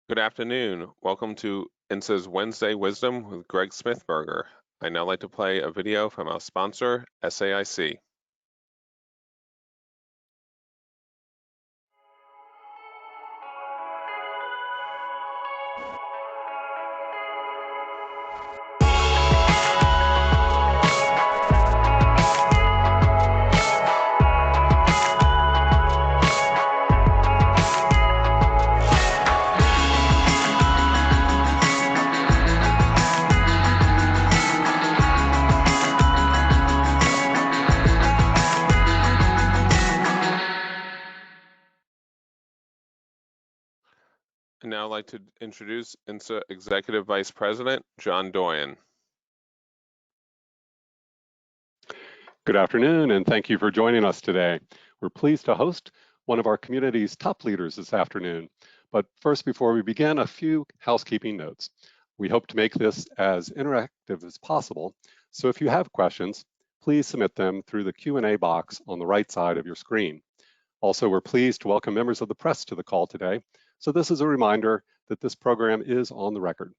Good afternoon. Welcome to INSA's Wednesday Wisdom with Greg Smithberger. I'd now like to play a video from our sponsor, SAIC. I'd now like to introduce INSA Executive Vice President, John Doyen. Good afternoon, and thank you for joining us today. We're pleased to host one of our community's top leaders this afternoon. But first, before we begin, a few housekeeping notes. We hope to make this as interactive as possible, so if you have questions, please submit them through the Q&A box on the right side of your screen. Also, we're pleased to welcome members of the press to the call today, so this is a reminder that this program is on the record.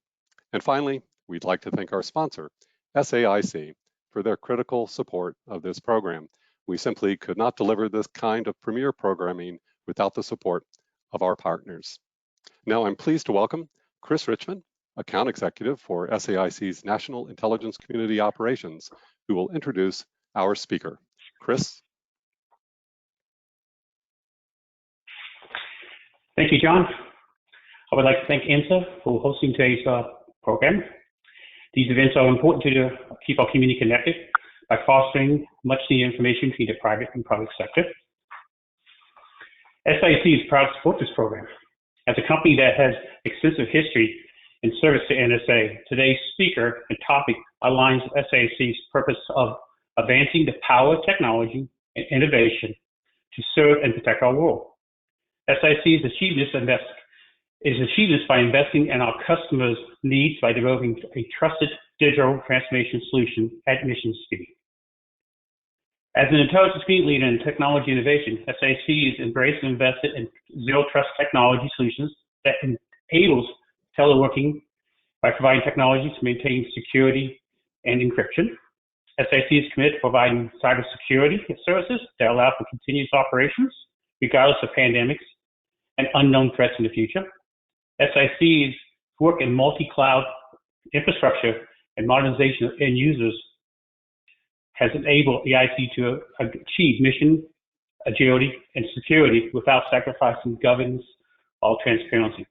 And finally, we'd like to thank our sponsor, SAIC, for their critical support of this program. We simply could not deliver this kind of premier programming without the support of our partners. Now I'm pleased to welcome Chris Richmond, Account Executive for SAIC's National Intelligence Community Operations, who will introduce our speaker. Chris? Thank you, John. I would like to thank INSA for hosting today's program. These events are important to keep our community connected by fostering much needed information between the private and public sector. SAIC is proud to support this program. As a company that has extensive history in service to NSA, today's speaker and topic aligns with SAIC's purpose of advancing the power of technology and innovation to serve and protect our world. SAIC's achievements by investing in our customers' needs by developing a trusted digital transformation solution at mission speed. As an intelligence community leader in technology innovation, SAIC is embraced and invested in zero trust technology solutions that enables teleworking by providing technology to maintain security and encryption. SAIC is committed to providing cybersecurity services that allow for continuous operations, regardless of pandemics and unknown threats in the future. SAIC's work in multi-cloud infrastructure and modernization of end users has enabled the IC to achieve mission agility and security without sacrificing governance or transparency.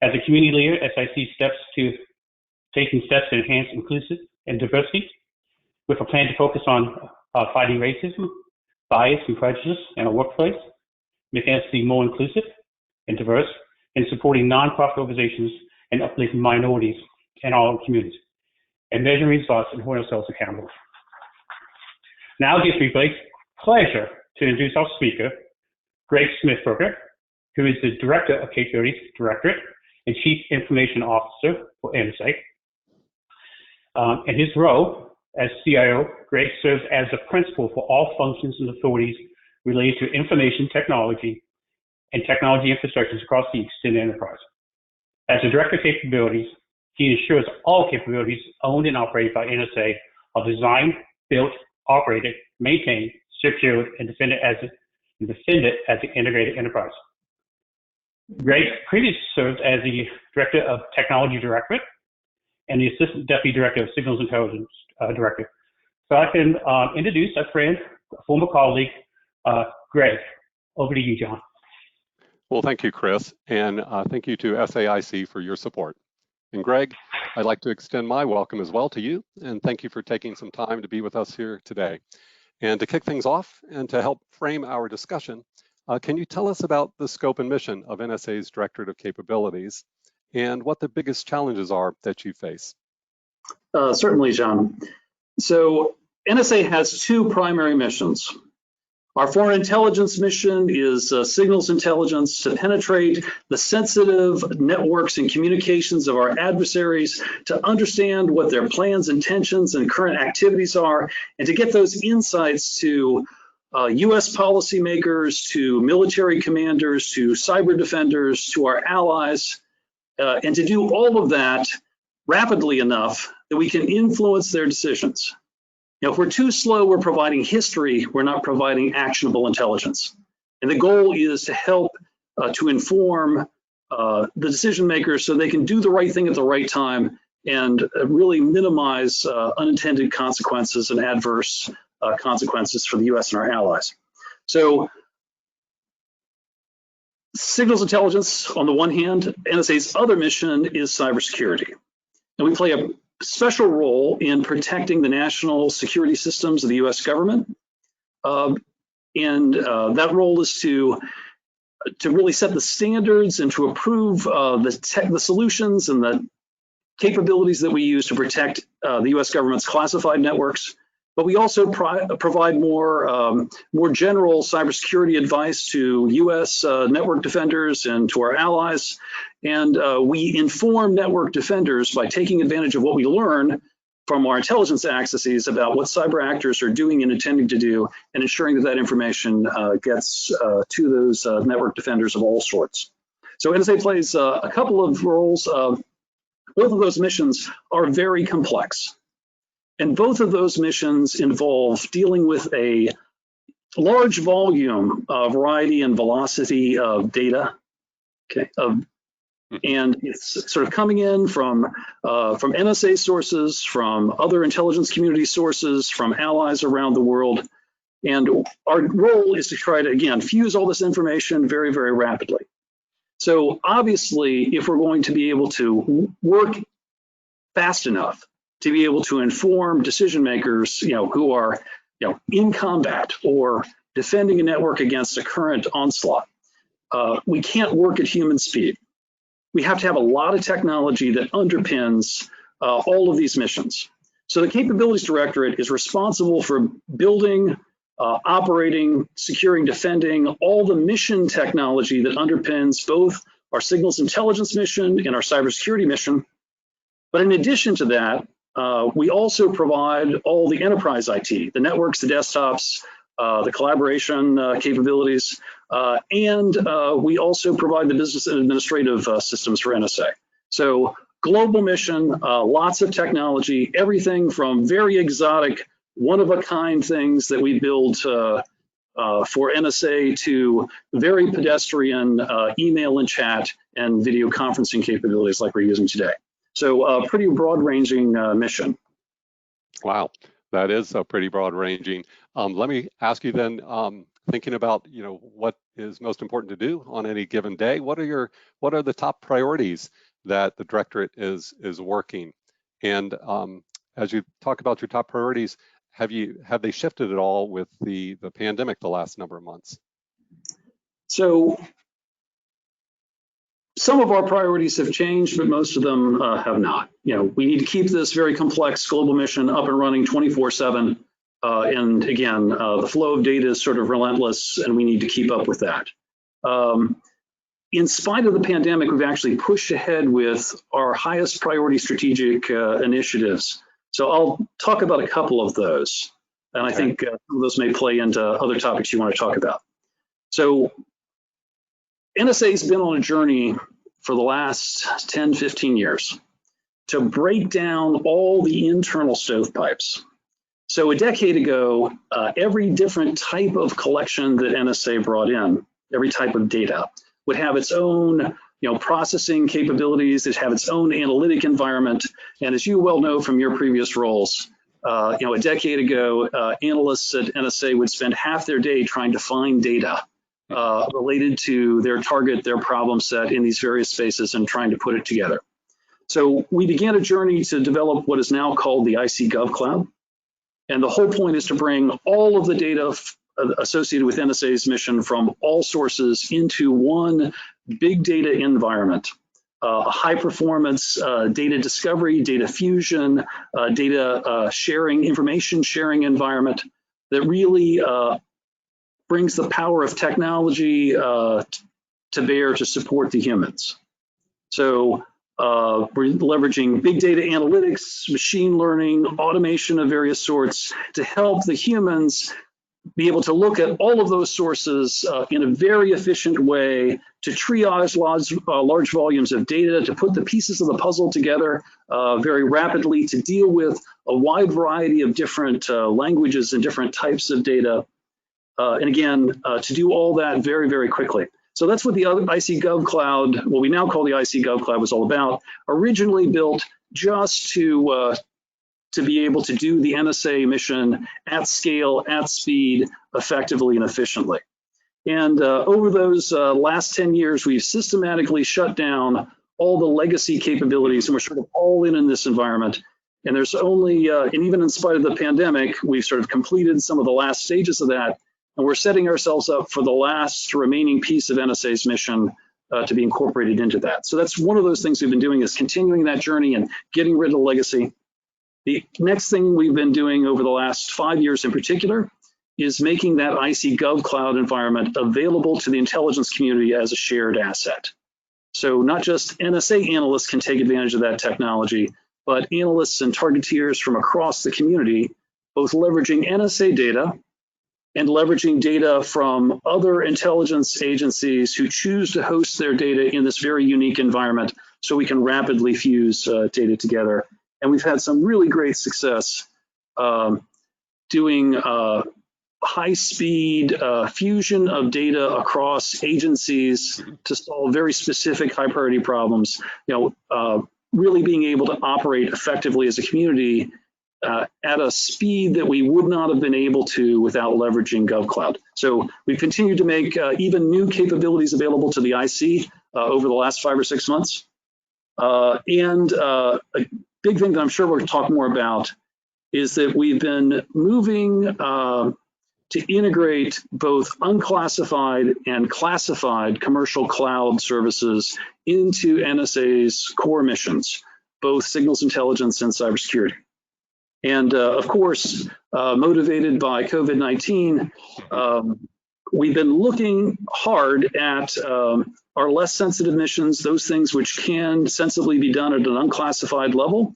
As a community leader, SAIC taking steps to enhance inclusive and diversity with a plan to focus on fighting racism, bias, and prejudice in our workplace, making us be more inclusive and diverse, and supporting nonprofit organizations and uplifting minorities in our communities, and measuring results and holding ourselves accountable. Now it gives me great pleasure to introduce our speaker, Greg Smithberger, who is the Director of Capabilities Directorate and Chief Information Officer for NSA. In his role as CIO, Greg serves as the principal for all functions and authorities related to information technology and technology infrastructures across the extended enterprise. As the Director of Capabilities, he ensures all capabilities owned and operated by NSA are designed, built, operated, maintained, secured, and defended as the integrated enterprise. Greg previously served as the Director of Technology Directorate and the Assistant Deputy Director of Signals Intelligence Director. So I can introduce a friend, a former colleague, Greg. Over to you, John. Well, thank you, Chris, and thank you to SAIC for your support. And Greg, I'd like to extend my welcome as well to you, and thank you for taking some time to be with us here today. And to kick things off and to help frame our discussion, can you tell us about the scope and mission of NSA's Directorate of Capabilities and what the biggest challenges are that you face? Certainly, John. So NSA has two primary missions. Our foreign intelligence mission is signals intelligence to penetrate the sensitive networks and communications of our adversaries, to understand what their plans, intentions, and current activities are, and to get those insights to US policymakers, to military commanders, to cyber defenders, to our allies, and to do all of that rapidly enough that we can influence their decisions. If we're too slow, we're providing history, we're not providing actionable intelligence. And the goal is to help to inform the decision makers so they can do the right thing at the right time and really minimize unintended consequences and adverse consequences for the US and our allies. So signals intelligence on the one hand, NSA's other mission is cybersecurity. And we play a special role in protecting the national security systems of the US government. That role is to really set the standards and to approve the solutions and the capabilities that we use to protect the US government's classified networks. But we also provide more general cybersecurity advice to US network defenders and to our allies. And we inform network defenders by taking advantage of what we learn from our intelligence accesses about what cyber actors are doing and intending to do, and ensuring that that information gets to those network defenders of all sorts. So NSA plays a couple of roles. Both of those missions are very complex. And both of those missions involve dealing with a large volume, variety and velocity of data, okay, and it's sort of coming in from NSA sources, from other intelligence community sources, from allies around the world. And our role is to try to, again, fuse all this information very, very rapidly. So obviously, if we're going to be able to work fast enough to be able to inform decision makers, who are, in combat or defending a network against a current onslaught, we can't work at human speed. We have to have a lot of technology that underpins all of these missions. So the Capabilities Directorate is responsible for building, operating, securing, defending all the mission technology that underpins both our signals intelligence mission and our cybersecurity mission. But in addition to that, we also provide all the enterprise IT, the networks, the desktops, the collaboration capabilities, and we also provide the business and administrative systems for NSA. So global mission, lots of technology, everything from very exotic, one-of-a-kind things that we build for NSA to very pedestrian email and chat and video conferencing capabilities like we're using today. So a pretty broad-ranging mission. Wow, that is pretty broad-ranging. Let me ask you then, thinking about what is most important to do on any given day. What are the top priorities that the directorate is working? And as you talk about your top priorities, have they shifted at all with the pandemic the last number of months? So some of our priorities have changed, but most of them have not. We need to keep this very complex global mission up and running 24/7. And again, the flow of data is sort of relentless, and we need to keep up with that. In spite of the pandemic, we've actually pushed ahead with our highest priority strategic initiatives. So I'll talk about a couple of those. And I think some of those may play into other topics you want to talk about. So NSA's been on a journey for the last 10, 15 years to break down all the internal stovepipes. So a decade ago, every different type of collection that NSA brought in, every type of data, would have its own processing capabilities, it have its own analytic environment. And as you well know from your previous roles, a decade ago, analysts at NSA would spend half their day trying to find data related to their target, their problem set in these various spaces and trying to put it together. So we began a journey to develop what is now called the ICG Cloud. And the whole point is to bring all of the data associated with NSA's mission from all sources into one big data environment, a high performance data discovery, data fusion, data sharing, information sharing environment that really brings the power of technology to bear to support the humans. So we're leveraging big data analytics, machine learning, automation of various sorts to help the humans be able to look at all of those sources in a very efficient way to triage large volumes of data, to put the pieces of the puzzle together very rapidly, to deal with a wide variety of different languages and different types of data, and again, to do all that very, very quickly. So that's what the ICG Cloud, what we now call the ICG Cloud, was all about. Originally built just to be able to do the NSA mission at scale, at speed, effectively and efficiently. And over those last 10 years, we've systematically shut down all the legacy capabilities, and we're sort of all in this environment. And there's only, and even in spite of the pandemic, we've sort of completed some of the last stages of that, and we're setting ourselves up for the last remaining piece of NSA's mission to be incorporated into that. So that's one of those things we've been doing, is continuing that journey and getting rid of the legacy. The next thing we've been doing over the last 5 years in particular is making that ICG Cloud environment available to the intelligence community as a shared asset. So not just NSA analysts can take advantage of that technology, but analysts and targeteers from across the community, both leveraging NSA data and leveraging data from other intelligence agencies who choose to host their data in this very unique environment, so we can rapidly fuse data together. And we've had some really great success doing high-speed fusion of data across agencies to solve very specific high-priority problems. Really being able to operate effectively as a community at a speed that we would not have been able to without leveraging GovCloud. So we've continued to make even new capabilities available to the IC over the last 5 or 6 months. And a big thing that I'm sure we're going to talk more about is that we've been moving to integrate both unclassified and classified commercial cloud services into NSA's core missions, both signals intelligence and cybersecurity. And of course, motivated by COVID-19, we've been looking hard at our less sensitive missions, those things which can sensibly be done at an unclassified level,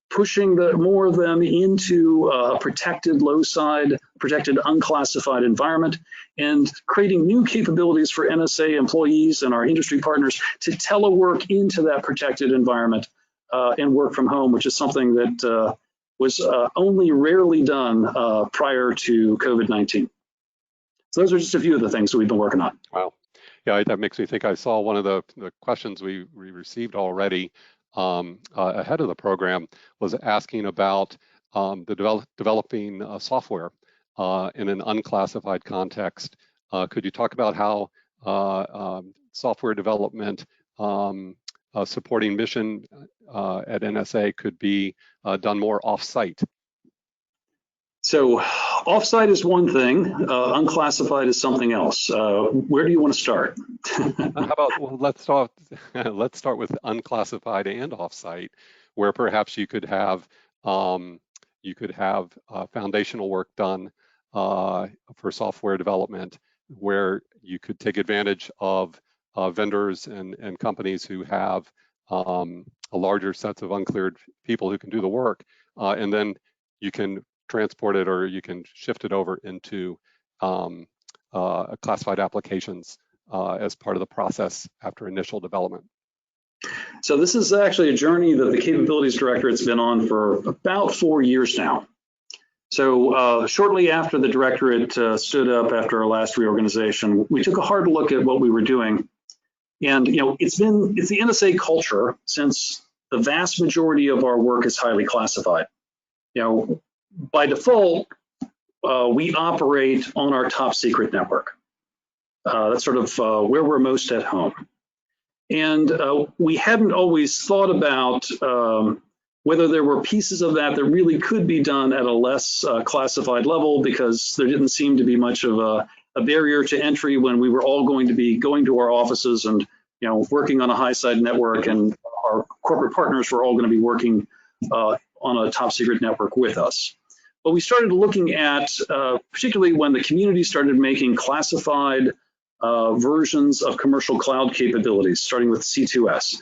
pushing more of them into a protected low side, protected unclassified environment, and creating new capabilities for NSA employees and our industry partners to telework into that protected environment and work from home, which is something that was only rarely done prior to COVID-19. So those are just a few of the things that we've been working on. Wow. Yeah, that makes me think I saw one of the questions we received already ahead of the program was asking about developing software in an unclassified context. Could you talk about how software development supporting mission at NSA could be done more off-site? So off-site is one thing, unclassified is something else. Where do you want to start? How about, well, let's start with unclassified and off-site, where perhaps you could have foundational work done for software development, where you could take advantage of vendors and companies who have a larger sense of uncleared people who can do the work, and then you can transport it or you can shift it over into classified applications as part of the process after initial development. So this is actually a journey that the Capabilities Directorate's been on for about 4 years now. So shortly after the Directorate stood up after our last reorganization, we took a hard look at what we were doing. And it's the NSA culture, since the vast majority of our work is highly classified. By default, we operate on our top secret network. That's sort of where we're most at home. And we hadn't always thought about whether there were pieces of that that really could be done at a less classified level, because there didn't seem to be much of a barrier to entry when we were all going to be going to our offices and working on a high-side network, and our corporate partners were all going to be working on a top secret network with us. But we started looking at, particularly when the community started making classified versions of commercial cloud capabilities, starting with C2S,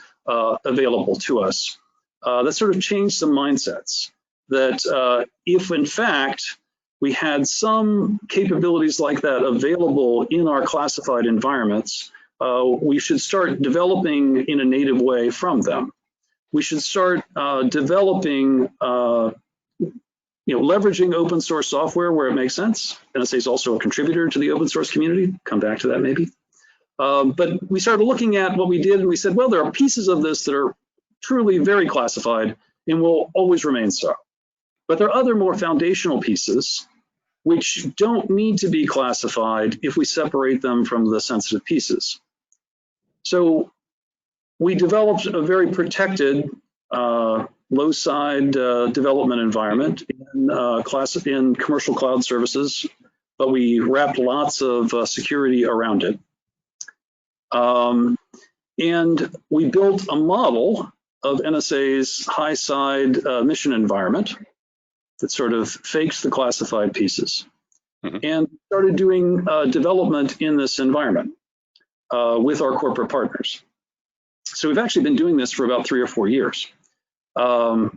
available to us. That sort of changed some mindsets, that if in fact we had some capabilities like that available in our classified environments, we should start developing in a native way from them. We should start developing, leveraging open source software where it makes sense. NSA is also a contributor to the open source community. Come back to that maybe. But we started looking at what we did and we said, well, there are pieces of this that are truly very classified and will always remain so. But there are other more foundational pieces which don't need to be classified if we separate them from the sensitive pieces. So we developed a very protected low-side development environment in commercial cloud services, but we wrapped lots of security around it. And we built a model of NSA's high-side mission environment that sort of fakes the classified pieces, and started doing development in this environment with our corporate partners. So we've actually been doing this for about 3 or 4 years. The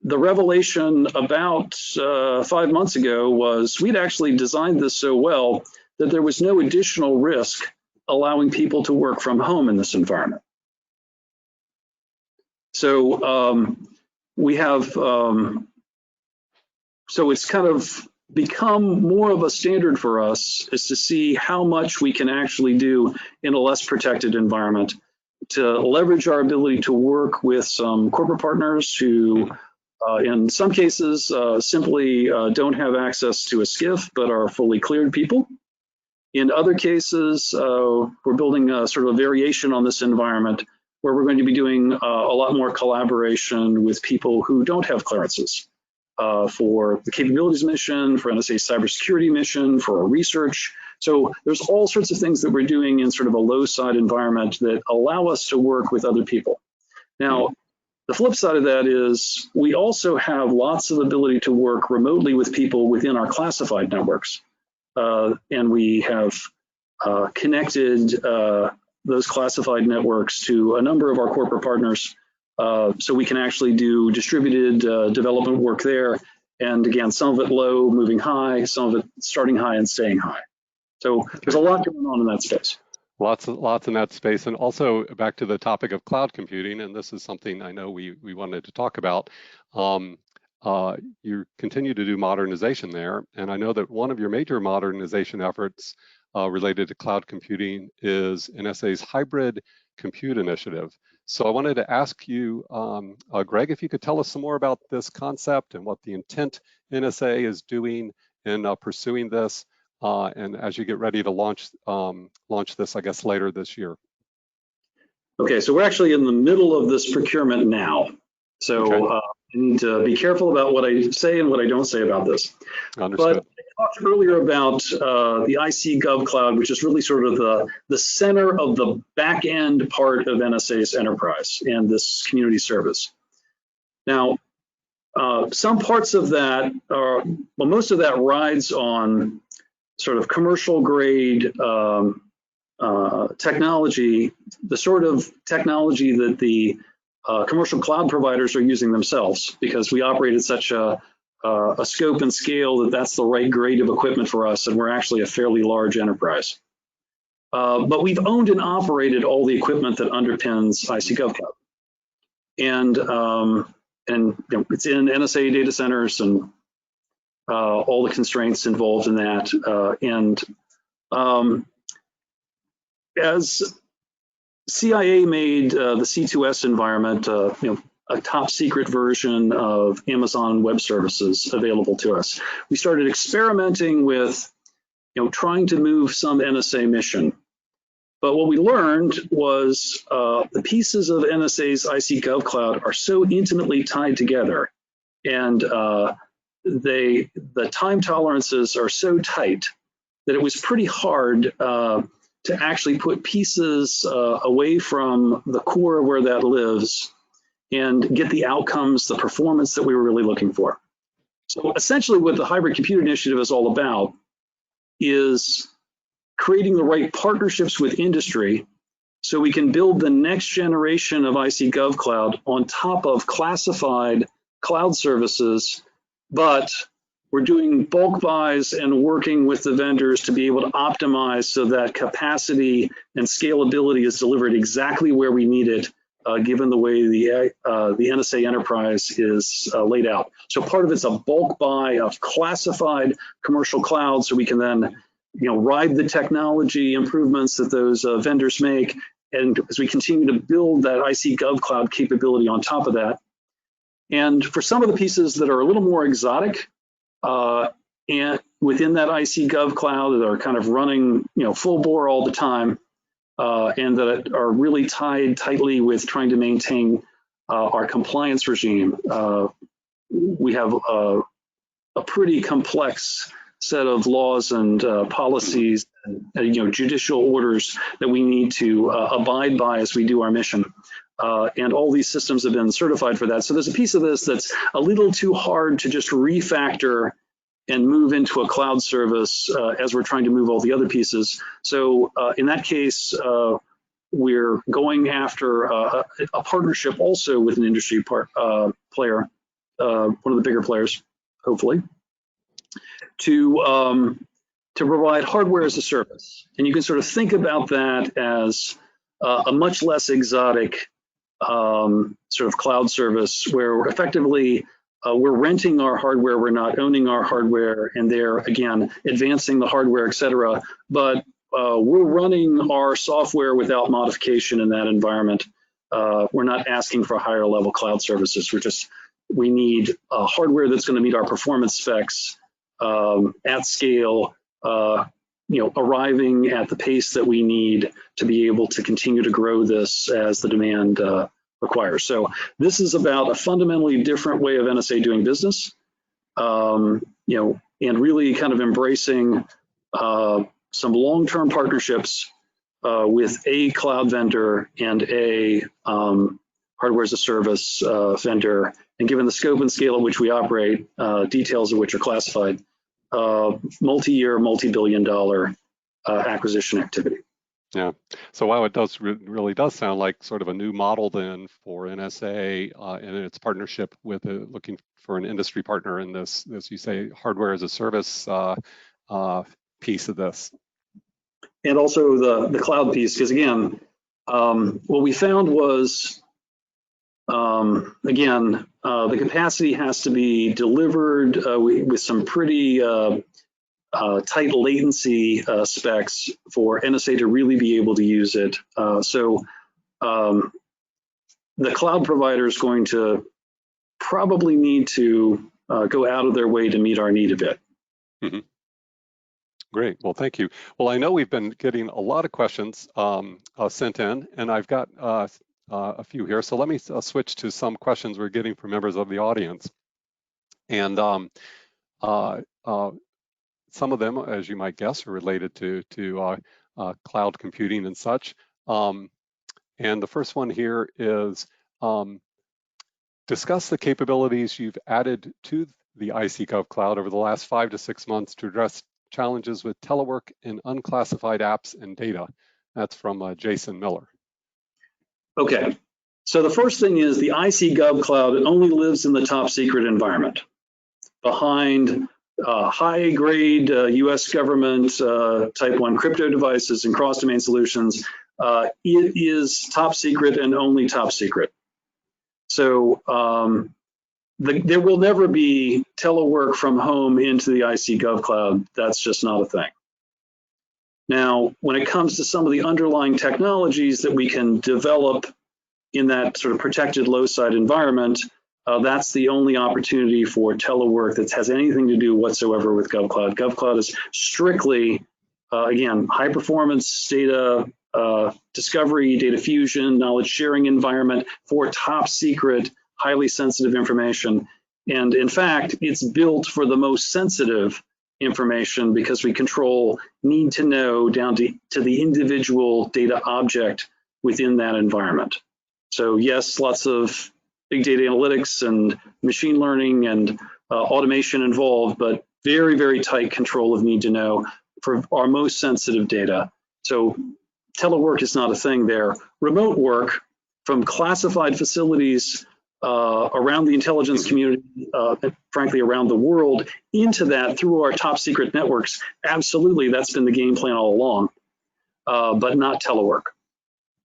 revelation about 5 months ago was we'd actually designed this so well that there was no additional risk allowing people to work from home in this environment. So we have, so it's kind of become more of a standard for us is to see how much we can actually do in a less protected environment to leverage our ability to work with some corporate partners who, in some cases, simply don't have access to a SCIF, but are fully cleared people. In other cases, we're building a sort of a variation on this environment where we're going to be doing a lot more collaboration with people who don't have clearances for the capabilities mission, for NSA cybersecurity mission, for our research. So there's all sorts of things that we're doing in sort of a low-side environment that allow us to work with other people. Now, the flip side of that is we also have lots of ability to work remotely with people within our classified networks. And we have connected those classified networks to a number of our corporate partners so we can actually do distributed development work there. And again, some of it low, moving high, some of it starting high and staying high. So there's a lot going on in that space. Lots in that space. And also back to the topic of cloud computing, and this is something I know we wanted to talk about. You continue to do modernization there. And I know that one of your major modernization efforts related to cloud computing is NSA's hybrid compute initiative. So I wanted to ask you, Greg, if you could tell us some more about this concept and what the intent NSA is doing in pursuing this, and as you get ready to launch this, I guess, later this year. Okay, so we're actually in the middle of this procurement now. So Okay. I need to be careful about what I say and what I don't say about this. Understood. But I talked earlier about the ICG Cloud, which is really sort of the center of the back end part of NSA's enterprise and this community service. Now, some parts of that are, well, most of that rides on sort of commercial grade technology, the sort of technology that the commercial cloud providers are using themselves, because we operate at such a scope and scale that that's the right grade of equipment for us, and we're actually a fairly large enterprise. But we've owned and operated all the equipment that underpins ICG Cloud, and it's in NSA data centers and all the constraints involved in that. As CIA made the C2S environment, a top secret version of Amazon Web Services available to us, we started experimenting with, trying to move some NSA mission. But what we learned was the pieces of NSA's ICG Cloud are so intimately tied together, and the time tolerances are so tight that it was pretty hard to actually put pieces away from the core where that lives and get the outcomes, the performance that we were really looking for. So essentially what the Hybrid Compute Initiative is all about is creating the right partnerships with industry so we can build the next generation of ICG Cloud on top of classified cloud services, but we're doing bulk buys and working with the vendors to be able to optimize so that capacity and scalability is delivered exactly where we need it, given the way the NSA enterprise is laid out. So part of it's a bulk buy of classified commercial cloud, so we can then ride the technology improvements that those vendors make, and as we continue to build that IC Gov Cloud capability on top of that. And for some of the pieces that are a little more exotic, and within that IC Gov Cloud that are kind of running, full bore all the time, and that are really tied tightly with trying to maintain our compliance regime. We have a pretty complex set of laws and policies, and, judicial orders that we need to abide by as we do our mission. And all these systems have been certified for that. So there's a piece of this that's a little too hard to just refactor and move into a cloud service as we're trying to move all the other pieces. So in that case, we're going after a partnership also with an industry player, one of the bigger players, hopefully, to provide hardware as a service. And you can sort of think about that as a much less exotic sort of cloud service where we're effectively we're renting our hardware, we're not owning our hardware, and they're, again, advancing the hardware, et cetera. But we're running our software without modification in that environment. We're not asking for higher level cloud services. We need hardware that's going to meet our performance specs at scale, arriving at the pace that we need to be able to continue to grow this as the demand requires. So this is about a fundamentally different way of NSA doing business, and really kind of embracing some long-term partnerships with a cloud vendor and a hardware as a service vendor. And given the scope and scale at which we operate, details of which are classified, multi-year, multi-billion-dollar acquisition activity. Yeah. So while it really does sound like sort of a new model then for NSA and its partnership with looking for an industry partner in this, as you say, hardware as a service piece of this. And also the cloud piece, because again, what we found was, the capacity has to be delivered with some pretty tight latency specs for NSA to really be able to use it. So the cloud provider is going to probably need to go out of their way to meet our need a bit. Mm-hmm. Great. Well, thank you. Well, I know we've been getting a lot of questions sent in, and I've got a few here. So let me switch to some questions we're getting from members of the audience. And some of them, as you might guess, are related to cloud computing and such. And the first one here is, discuss the capabilities you've added to the IC Gov Cloud over the last 5 to 6 months to address challenges with telework and unclassified apps and data. That's from Jason Miller. Okay, so the first thing is the IC Gov Cloud, it only lives in the top secret environment behind high grade US government type 1 crypto devices and cross domain solutions. It is top secret and only top secret. So there will never be telework from home into the IC Gov Cloud. That's just not a thing. Now, when it comes to some of the underlying technologies that we can develop in that sort of protected low side environment, that's the only opportunity for telework that has anything to do whatsoever with GovCloud. GovCloud is strictly, again, high performance data discovery, data fusion, knowledge sharing environment for top secret, highly sensitive information. And in fact, it's built for the most sensitive information because we control need to know down to the individual data object within that environment. So yes, lots of big data analytics and machine learning and automation involved, but very, very tight control of need to know for our most sensitive data. So telework is not a thing there. Remote work from classified facilities around the intelligence community, and frankly, around the world, into that through our top secret networks. Absolutely, that's been the game plan all along, but not telework.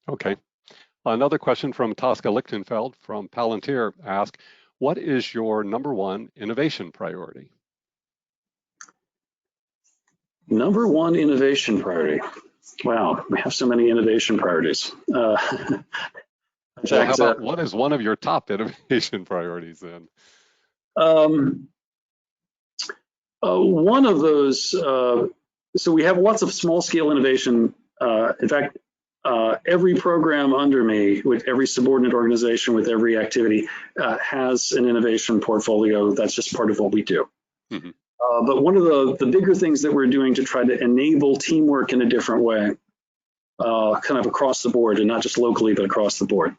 Okay. Another question from Tosca Lichtenfeld from Palantir asks, what is your #1 innovation priority? #1 innovation priority. Wow, we have so many innovation priorities. How about what is one of your top innovation priorities then? One of those, so we have lots of small scale innovation. In fact, every program under me, with every subordinate organization, with every activity, has an innovation portfolio. That's just part of what we do. Mm-hmm. But one of the bigger things that we're doing to try to enable teamwork in a different way, kind of across the board, and not just locally, but across the board,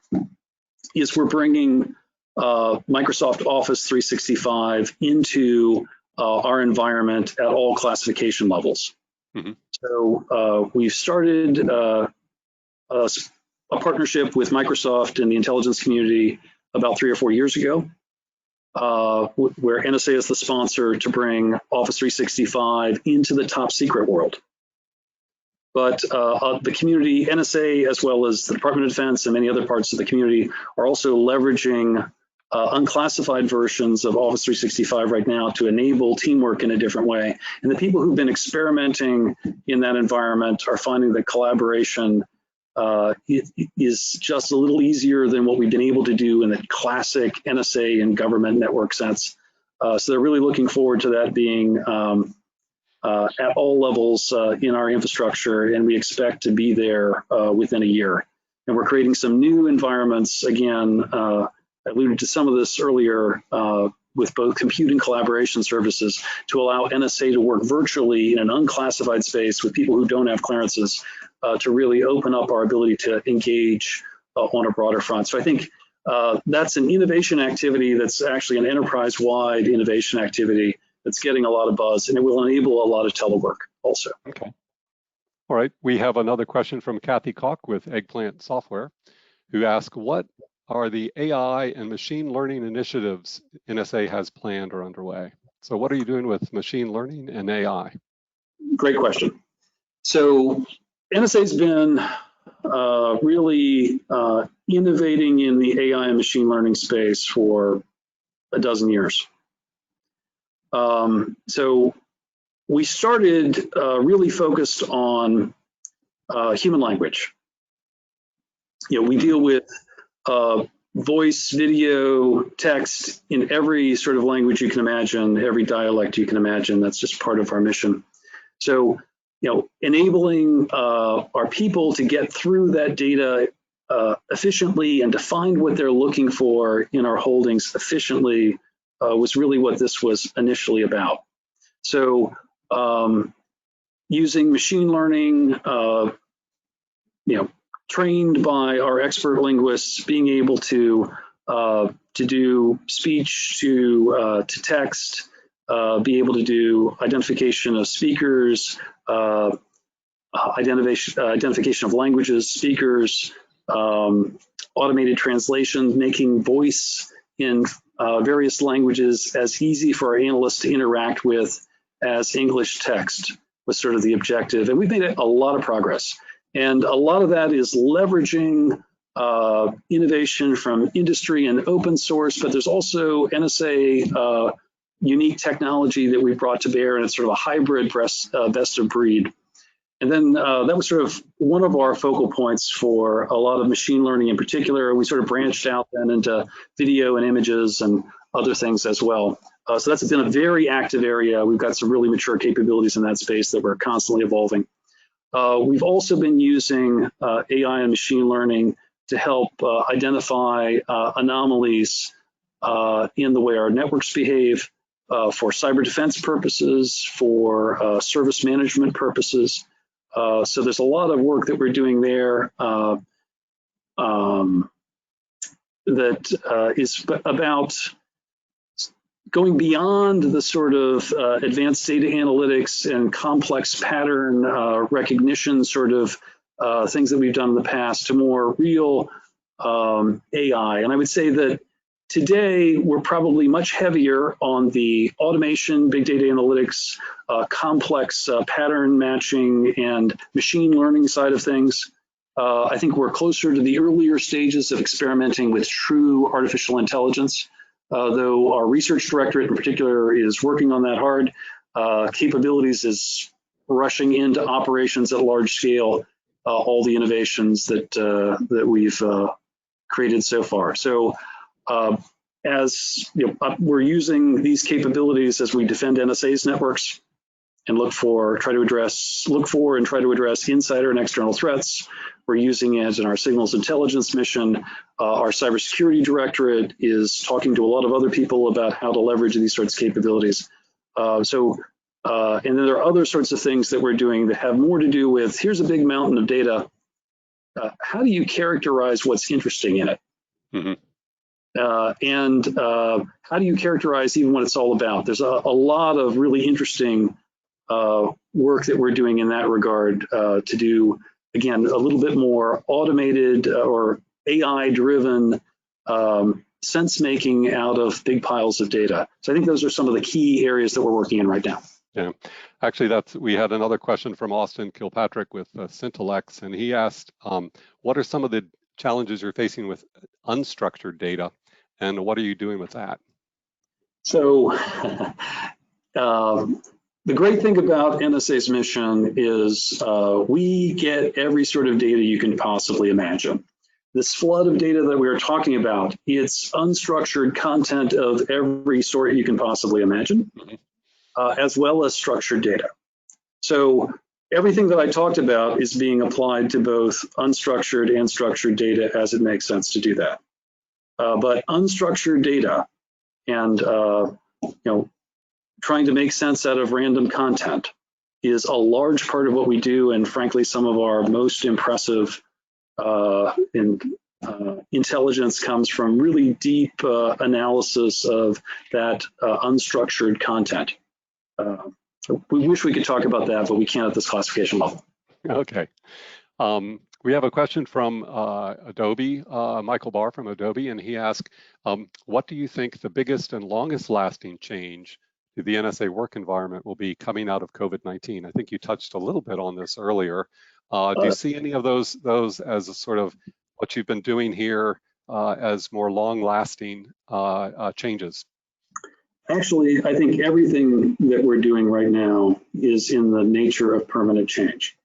is we're bringing Microsoft Office 365 into our environment at all classification levels. Mm-hmm. So we've started a partnership with Microsoft and the intelligence community about 3 or 4 years ago, where NSA is the sponsor to bring Office 365 into the top secret world. But the community, NSA, as well as the Department of Defense and many other parts of the community, are also leveraging unclassified versions of Office 365 right now to enable teamwork in a different way. And the people who've been experimenting in that environment are finding that collaboration is just a little easier than what we've been able to do in the classic NSA and government network sense. So they're really looking forward to that being at all levels in our infrastructure, and we expect to be there within a year. And we're creating some new environments, again, I alluded to some of this earlier, with both compute and collaboration services to allow NSA to work virtually in an unclassified space with people who don't have clearances, to really open up our ability to engage on a broader front. So I think that's an innovation activity that's actually an enterprise-wide innovation activity that's getting a lot of buzz, and it will enable a lot of telework also. Okay. All right, we have another question from Kathy Koch with Eggplant Software, who asks, what are the AI and machine learning initiatives NSA has planned or underway? So what are you doing with machine learning and AI? Great question. So NSA's been really innovating in the AI and machine learning space for a dozen years. So we started really focused on human language. You know, we deal with voice, video, text in every sort of language you can imagine, every dialect you can imagine. That's just part of our mission. So, you know, enabling our people to get through that data efficiently and to find what they're looking for in our holdings efficiently was really what this was initially about. So using machine learning, you know, trained by our expert linguists, being able to do speech to text, be able to do identification of speakers, identification of languages, speakers, automated translation, making voice in various languages as easy for our analysts to interact with as English text was sort of the objective. And we've made a lot of progress. And a lot of that is leveraging innovation from industry and open source, but there's also NSA unique technology that we brought to bear, and it's sort of a hybrid best of breed. And then that was sort of one of our focal points for a lot of machine learning in particular. We sort of branched out then into video and images and other things as well. So that's been a very active area. We've got some really mature capabilities in that space that we're constantly evolving. We've also been using AI and machine learning to help identify anomalies in the way our networks behave for cyber defense purposes, for service management purposes. So there's a lot of work that we're doing there that is about going beyond the sort of advanced data analytics and complex pattern recognition sort of things that we've done in the past to more real AI. And I would say that Today, we're probably much heavier on the automation, big data analytics, complex pattern matching, and machine learning side of things. I think we're closer to the earlier stages of experimenting with true artificial intelligence, though our research directorate in particular is working on that hard. Capabilities is rushing into operations at large scale, all the innovations that we've created so far. So as you know, we're using these capabilities as we defend NSA's networks and look for and try to address insider and external threats. We're using it in our signals intelligence mission. Our cybersecurity directorate is talking to a lot of other people about how to leverage these sorts of capabilities. And then there are other sorts of things that we're doing that have more to do with, here's a big mountain of data. How do you characterize what's interesting in it? Mm-hmm. And how do you characterize even what it's all about? There's a lot of really interesting work that we're doing in that regard to do, again, a little bit more automated or AI-driven sense making out of big piles of data. So I think those are some of the key areas that we're working in right now. Yeah, actually, we had another question from Austin Kilpatrick with Syntellex, and he asked, what are some of the challenges you're facing with unstructured data, and what are you doing with that? So the great thing about NSA's mission is we get every sort of data you can possibly imagine. This flood of data that we are talking about, it's unstructured content of every sort you can possibly imagine, as well as structured data. So everything that I talked about is being applied to both unstructured and structured data as it makes sense to do that. But unstructured data and trying to make sense out of random content is a large part of what we do, and frankly, some of our most impressive intelligence comes from really deep analysis of that unstructured content. We wish we could talk about that, but we can't at this classification level. Okay. We have a question from Adobe, Michael Barr from Adobe, and he asked, what do you think the biggest and longest lasting change to the NSA work environment will be coming out of COVID-19? I think you touched a little bit on this earlier. Do you see any of those as a sort of what you've been doing here as more long-lasting changes? Actually, I think everything that we're doing right now is in the nature of permanent change.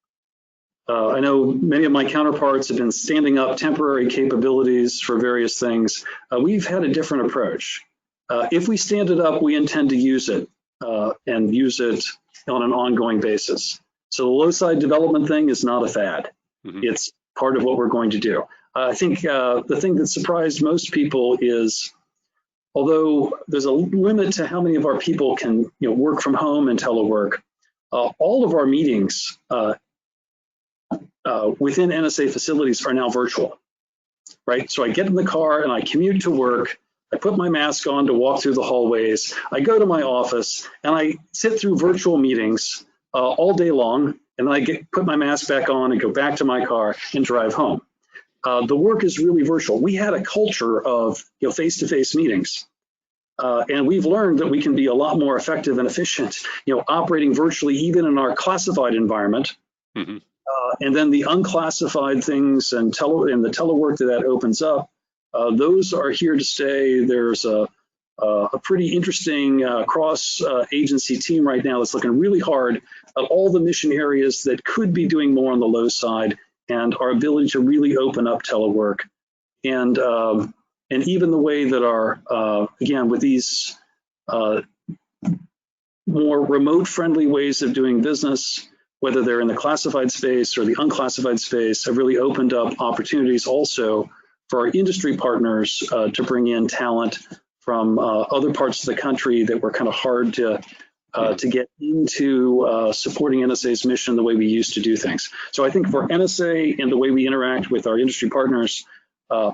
I know many of my counterparts have been standing up temporary capabilities for various things. We've had a different approach. If we stand it up, we intend to use it and use it on an ongoing basis. So the low-side development thing is not a fad. Mm-hmm. It's part of what we're going to do. I think the thing that surprised most people is, although there's a limit to how many of our people can work from home and telework, all of our meetings within NSA facilities are now virtual, right? So I get in the car and I commute to work. I put my mask on to walk through the hallways. I go to my office and I sit through virtual meetings all day long, and I put my mask back on and go back to my car and drive home. The work is really virtual. We had a culture of face-to-face meetings, and we've learned that we can be a lot more effective and efficient, operating virtually even in our classified environment. Mm-hmm. And then the unclassified things and the telework that opens up, those are here to stay. There's a pretty interesting cross-agency team right now that's looking really hard at all the mission areas that could be doing more on the low side, and our ability to really open up telework. And even the way that our, again, with these more remote-friendly ways of doing business, whether they're in the classified space or the unclassified space, have really opened up opportunities also for our industry partners to bring in talent from other parts of the country that were kind of hard to get into supporting NSA's mission the way we used to do things. So I think for NSA and the way we interact with our industry partners,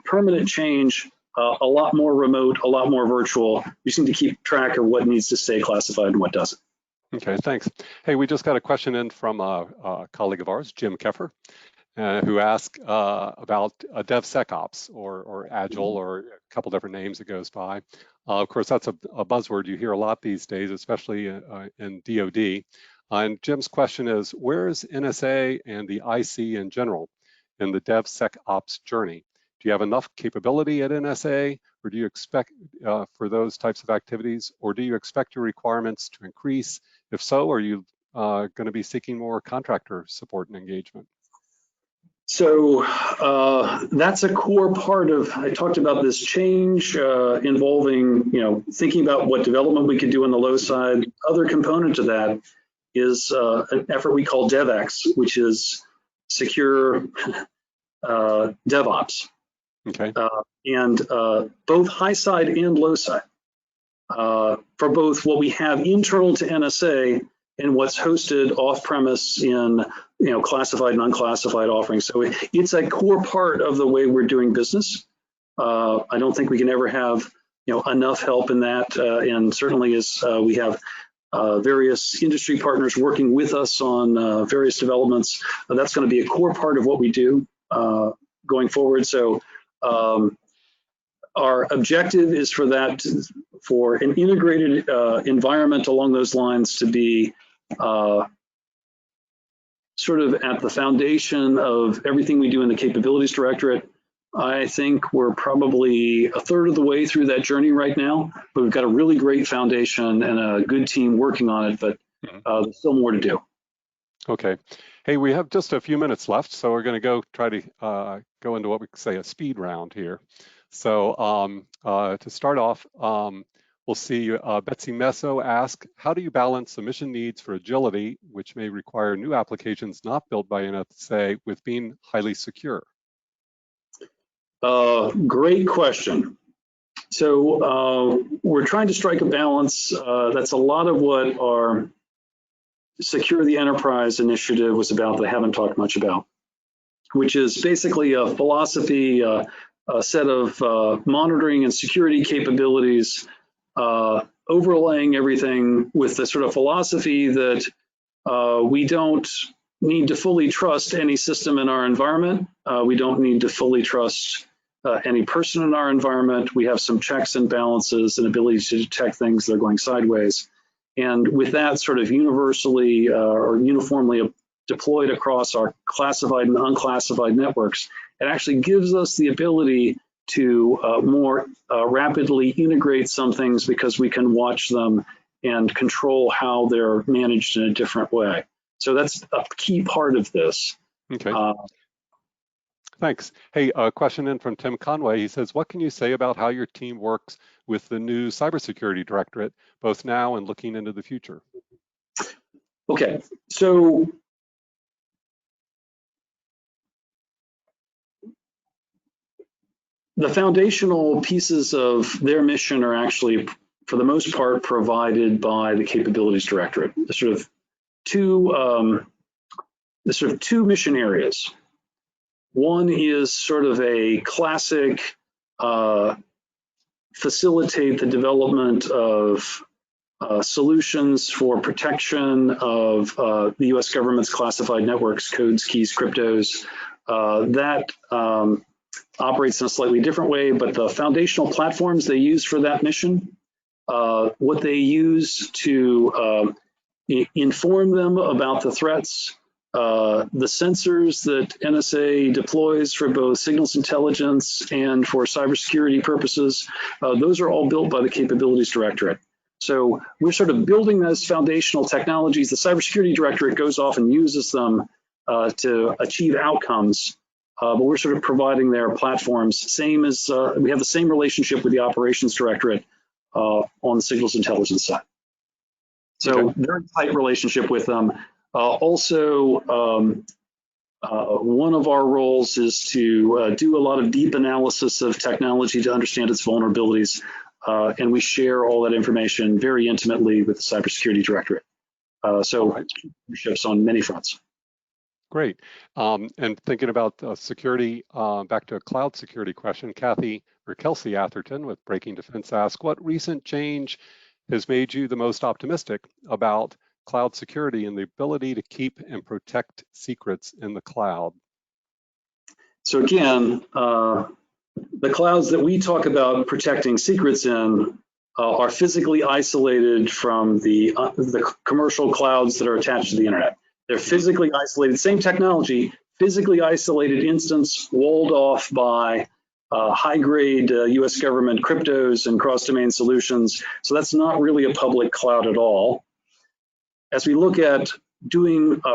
permanent change, a lot more remote, a lot more virtual. We just need to keep track of what needs to stay classified and what doesn't. Okay, thanks. Hey, we just got a question in from a colleague of ours, Jim Keffer. who ask about DevSecOps or Agile, or a couple different names it goes by. Of course, that's a buzzword you hear a lot these days, especially in DoD. And Jim's question is, where is NSA and the IC in general in the DevSecOps journey? Do you have enough capability at NSA, or do you expect for those types of activities, or do you expect your requirements to increase? If so, are you going to be seeking more contractor support and engagement? So that's a core part of, I talked about this change involving, thinking about what development we could do on the low side. Other component to that is an effort we call DevX, which is secure DevOps. Okay. And both high side and low side for both what we have internal to NSA and what's hosted off-premise in classified and unclassified offerings. So it's a core part of the way we're doing business. I don't think we can ever have enough help in that, and certainly as we have various industry partners working with us on various developments, that's going to be a core part of what we do going forward. So our objective is for that, for an integrated environment along those lines to be sort of at the foundation of everything we do in the capabilities directorate. I think we're probably a third of the way through that journey right now, but we've got a really great foundation and a good team working on it, but there's still more to do. Okay. Hey, we have just a few minutes left, so we're going to try to go into what we could say a speed round here. So to start off, we'll see Betsy Meso ask, how do you balance the mission needs for agility, which may require new applications not built by NSA, with being highly secure? Great question. So we're trying to strike a balance. That's a lot of what our Secure the Enterprise initiative was about that I haven't talked much about, which is basically a philosophy, a set of monitoring and security capabilities, overlaying everything with the sort of philosophy that we don't need to fully trust any system in our environment. We don't need to fully trust any person in our environment. We have some checks and balances and ability to detect things that are going sideways. And with that sort of universally or uniformly deployed across our classified and unclassified networks, it actually gives us the ability to more rapidly integrate some things because we can watch them and control how they're managed in a different way. So that's a key part of this. Okay. Thanks. Hey, a question in from Tim Conway. He says, what can you say about how your team works with the new cybersecurity directorate, both now and looking into the future? Okay, so the foundational pieces of their mission are actually, for the most part, provided by the capabilities directorate. The sort of two mission areas. One is sort of a classic facilitate the development of solutions for protection of the US government's classified networks, codes, keys, cryptos. That operates in a slightly different way, but the foundational platforms they use for that mission, what they use to inform them about the threats, the sensors that NSA deploys for both signals intelligence and for cybersecurity purposes, those are all built by the capabilities directorate. So we're sort of building those foundational technologies. The cybersecurity directorate goes off and uses them to achieve outcomes, but we're sort of providing their platforms. Same as we have the same relationship with the operations directorate on the signals intelligence side. So okay. Very tight relationship with them. Also, one of our roles is to do a lot of deep analysis of technology to understand its vulnerabilities, and we share all that information very intimately with the cybersecurity directorate. So partnerships on many fronts. Great. And thinking about security, back to a cloud security question, Kelsey Atherton with Breaking Defense asks, what recent change has made you the most optimistic about cloud security and the ability to keep and protect secrets in the cloud? So again, the clouds that we talk about protecting secrets in are physically isolated from the commercial clouds that are attached to the internet. They're physically isolated, same technology, physically isolated instance, walled off by high-grade US government cryptos and cross-domain solutions. So that's not really a public cloud at all. As we look at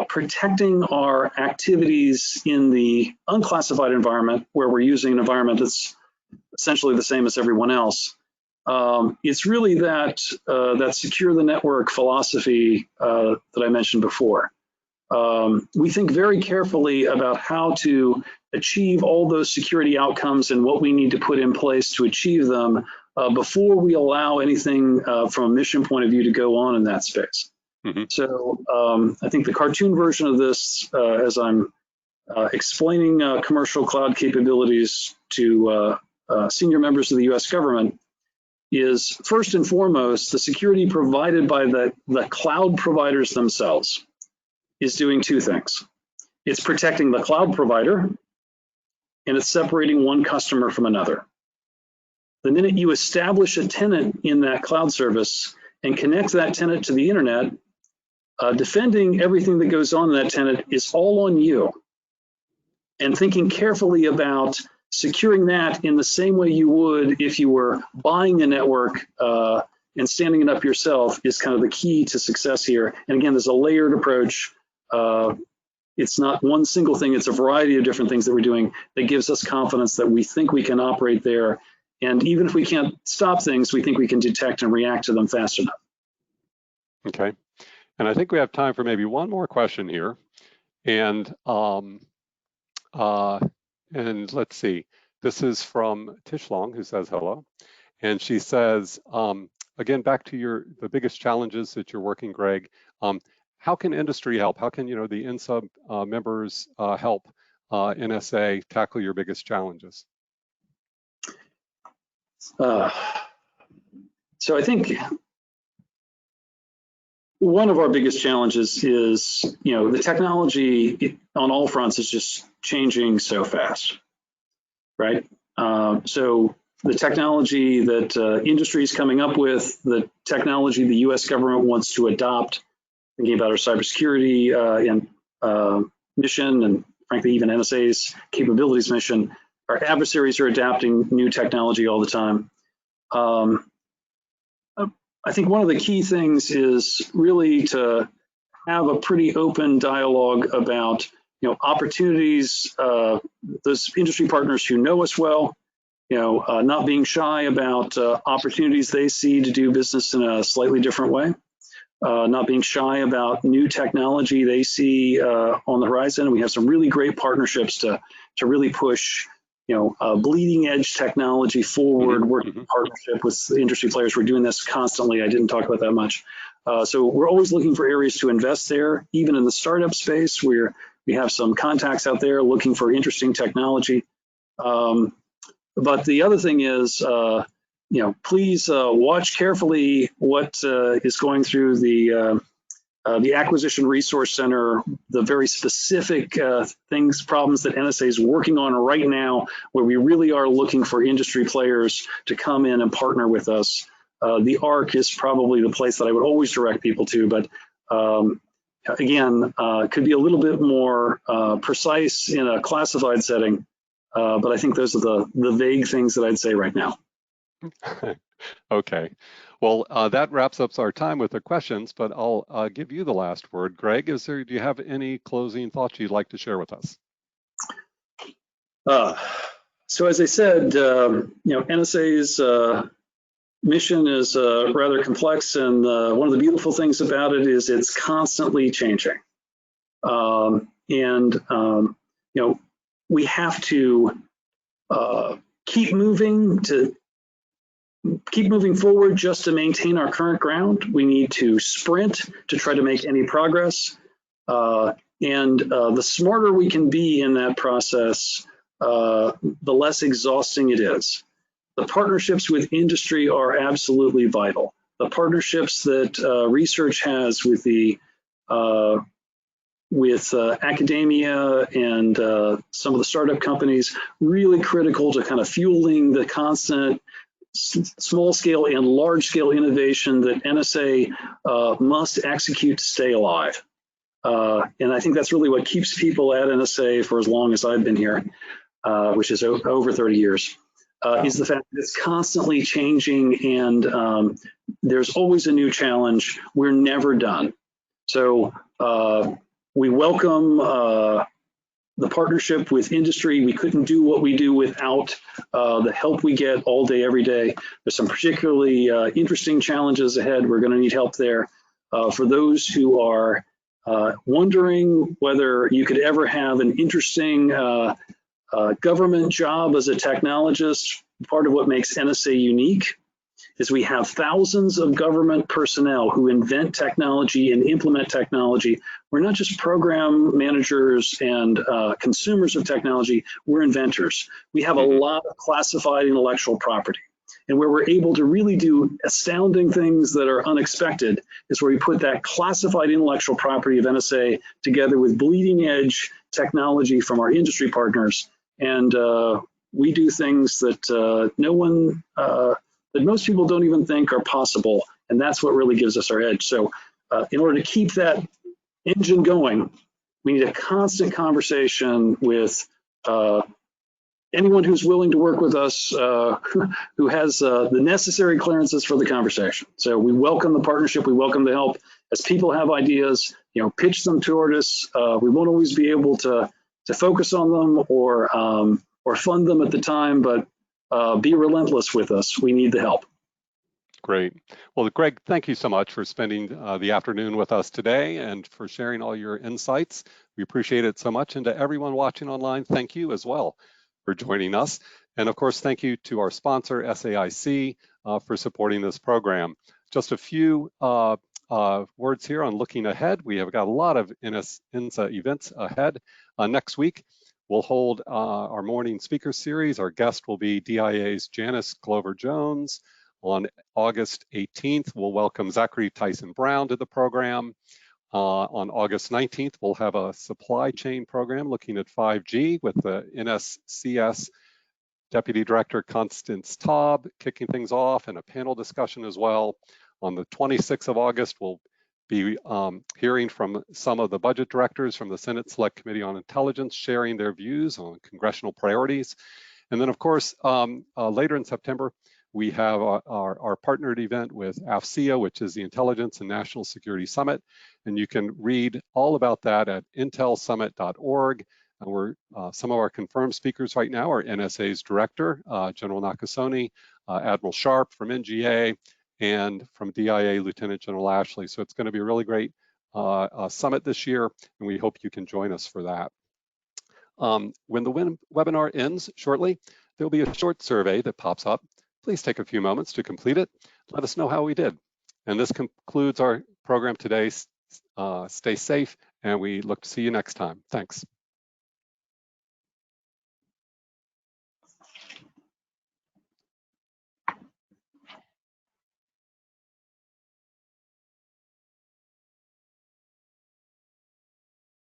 protecting our activities in the unclassified environment, where we're using an environment that's essentially the same as everyone else, it's really that secure the network philosophy that I mentioned before. We think very carefully about how to achieve all those security outcomes and what we need to put in place to achieve them before we allow anything from a mission point of view to go on in that space. Mm-hmm. So I think the cartoon version of this, as I'm explaining commercial cloud capabilities to senior members of the US government, is first and foremost, the security provided by the cloud providers themselves is doing two things. It's protecting the cloud provider, and it's separating one customer from another. The minute you establish a tenant in that cloud service and connect that tenant to the internet, defending everything that goes on in that tenant is all on you. And thinking carefully about securing that in the same way you would if you were buying a network and standing it up yourself is kind of the key to success here. And again, there's a layered approach. It's not one single thing, it's a variety of different things that we're doing that gives us confidence that we think we can operate there. And even if we can't stop things, we think we can detect and react to them fast enough. Okay. And I think we have time for maybe one more question here. And let's see, this is from Tish Long, who says hello. And she says, again, back to the biggest challenges that you're working, Greg, how can industry help? How can, the INSA members help NSA tackle your biggest challenges? So I think one of our biggest challenges is, the technology on all fronts is just changing so fast, right? So the technology that industry is coming up with, the technology the US government wants to adopt, thinking about our cybersecurity and mission, and frankly, even NSA's capabilities mission, our adversaries are adapting new technology all the time. I think one of the key things is really to have a pretty open dialogue about, opportunities, those industry partners who know us well, not being shy about opportunities they see to do business in a slightly different way, not being shy about new technology they see on the horizon. We have some really great partnerships to really push bleeding edge technology forward, working in partnership with industry players. We're doing this constantly. I didn't talk about that much. So we're always looking for areas to invest there, even in the startup space where we have some contacts out there looking for interesting technology. But the other thing is, please watch carefully what is going through the Acquisition Resource Center, the very specific problems that NSA is working on right now, where we really are looking for industry players to come in and partner with us. The ARC is probably the place that I would always direct people to, but again, could be a little bit more precise in a classified setting, but I think those are the vague things that I'd say right now. Okay. Well, that wraps up our time with the questions, but I'll give you the last word. Greg, do you have any closing thoughts you'd like to share with us? So as I said, NSA's mission is rather complex, and one of the beautiful things about it is it's constantly changing. We have to keep moving forward just to maintain our current ground. We need to sprint to try to make any progress. And the smarter we can be in that process, the less exhausting it is. The partnerships with industry are absolutely vital. The partnerships that research has with the with academia and some of the startup companies, really critical to kind of fueling the constant small scale and large scale innovation that NSA must execute to stay alive. And I think that's really what keeps people at NSA for as long as I've been here, which is over 30 years, is the fact that it's constantly changing and there's always a new challenge. We're never done. So we welcome the partnership with industry. We couldn't do what we do without the help we get all day, every day. There's some particularly interesting challenges ahead. We're going to need help there. For those who are wondering whether you could ever have an interesting government job as a technologist, part of what makes NSA unique is we have thousands of government personnel who invent technology and implement technology. We're not just program managers and consumers of technology, we're inventors. We have a lot of classified intellectual property. And where we're able to really do astounding things that are unexpected is where we put that classified intellectual property of NSA together with bleeding edge technology from our industry partners. And we do things that that most people don't even think are possible. And that's what really gives us our edge. So in order to keep that engine going, we need a constant conversation with anyone who's willing to work with us, who has the necessary clearances for the conversation. So we welcome the partnership, we welcome the help. As people have ideas, pitch them toward us. We won't always be able to focus on them or fund them at the time, but be relentless with us. We need the help. Great. Well, Greg, thank you so much for spending the afternoon with us today and for sharing all your insights. We appreciate it so much. And to everyone watching online, thank you as well for joining us. And of course, thank you to our sponsor, SAIC, for supporting this program. Just a few words here on looking ahead. We have got a lot of INSA events ahead. Next week, we'll hold our morning speaker series. Our guest will be DIA's Janice Glover-Jones. On August 18th, we'll welcome Zachary Tyson Brown to the program. On August 19th, we'll have a supply chain program looking at 5G with the NSCS Deputy Director Constance Taub kicking things off and a panel discussion as well. On the 26th of August, we'll be hearing from some of the budget directors from the Senate Select Committee on Intelligence, sharing their views on congressional priorities. And then, of course, later in September, we have our partnered event with AFCEA, which is the Intelligence and National Security Summit. And you can read all about that at intelsummit.org. And some of our confirmed speakers right now are NSA's director, General Nakasone, Admiral Sharp from NGA, and from DIA, Lieutenant General Ashley. So it's going to be a really great summit this year, and we hope you can join us for that. When the webinar ends shortly, there'll be a short survey that pops up. Please take a few moments to complete it. Let us know how we did. And this concludes our program today. Stay safe, and we look to see you next time. Thanks.